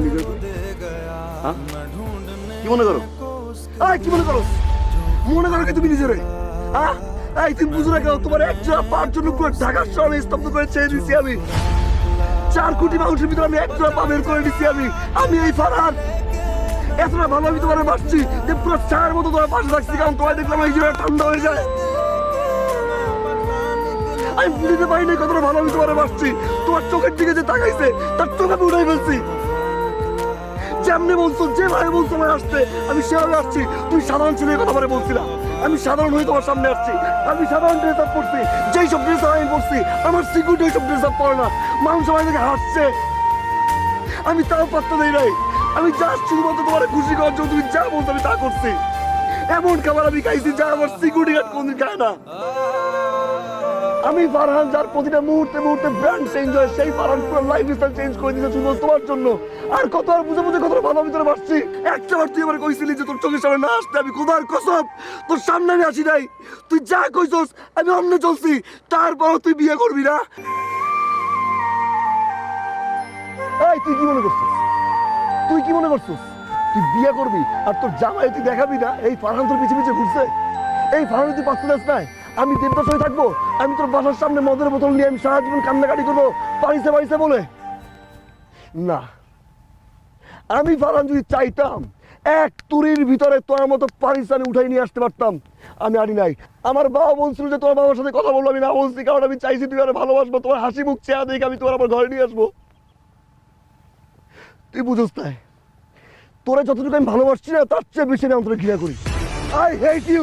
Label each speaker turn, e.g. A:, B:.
A: নিজের হ্যাঁ? কি মনে করো কি মনে করো কি তুমি নিজেরে হ্যাঁ তুমি বুঝো না কেন তোমার একটা পার জন্য পুরো ঢাকার শহরে স্তব্ধ করে ছেড়ে দিচ্ছি আমি 4 কোটি মানুষের ভিতরে আমি একটা পা বের করে দিচ্ছি আমি এই ফারহান এতটা ভালো আমি তোমার বাসছি যে পুরো চায়ের মতো তোমার পাশে থাকছি কারণ তোমার দেখলাম এই জীবনে ঠান্ডা হয়ে যায় আমি বুঝতে পারি না কতটা ভালো আমি তোমার বাসছি তোমার চোখের দিকে যে তাকাইছে তার চোখ আমি উঠাই ফেলছি যেমনি বলছো যেভাবে বলছো আমার আসতে আমি সেভাবে আসছি তুই সাধারণ ছেলের কথা বলে বলছিলাম আমি সাধারণ হয়ে তোমার সামনে আসছি আমি সাধারণ ড্রেস আপ করছি যেই সব ড্রেস আপ আমি পড়ছি আমার সিকিউরিটি ওই সব ড্রেস আপ পড়ে না মানুষ সবাই থেকে হাসছে আমি তাও পাত্তা দেই নাই আমি যা শুধুমাত্র তোমার খুশি করার জন্য তুমি যা বলছো আমি তা করছি এমন খাবার আমি খাইছি যা আমার সিকিউরিটি গার্ড কোনদিন খায় না আমি ফারহান যার প্রতিটা মুহূর্তে মুহূর্তে ব্র্যান্ড চেঞ্জ হয় সেই ফারহান পুরো লাইফ স্টাইল চেঞ্জ করে দিয়েছে শুধু তোমার জন্য আর কত আর বুঝে বুঝে কতটা ভালো ভিতরে বাসছি একটাবার তুই আমার কইছিলি যে তোর চোখের সামনে না আসতে আমি খোদার কসম তোর সামনে আমি আসি নাই তুই যা কইছস আমি অন্য চলছি তারপরও তুই বিয়ে করবি না এই তুই কি মনে করছিস তুই বিয়ে করবি আর তোর জামাই তুই দেখাবি না এই ফারহান তোর পিছে পিছে ঘুরছে এই ফারহান তুই পাত্তা দাস নাই আমি দেবদাস হয়ে থাকবো আমি তোর বাসার সামনে মদের বোতল নিয়ে আমি সারা জীবন কান্নাকাটি করবো বাড়িতে বলে না আমি ফারহান যদি চাইতাম এক তুরির ভিতরে তোর মতো পারিস আমি উঠাই নিয়ে আসতে পারতাম আমি আনি নাই আমার বাবা বলছিল যে তোর বাবার সাথে কথা বলবো আমি না বলছি কারণ আমি চাইছি তুই আর ভালোবাসবো তোমার হাসি মুখ চেয়া দেখে আমি তোমার আমার ঘরে নিয়ে আসবো তুই বুঝোস তাই তোরা যতটুকু আমি ভালোবাসছি না তার চেয়ে বেশি আমি অন্তরে ঘৃণা করি আই হেট ইউ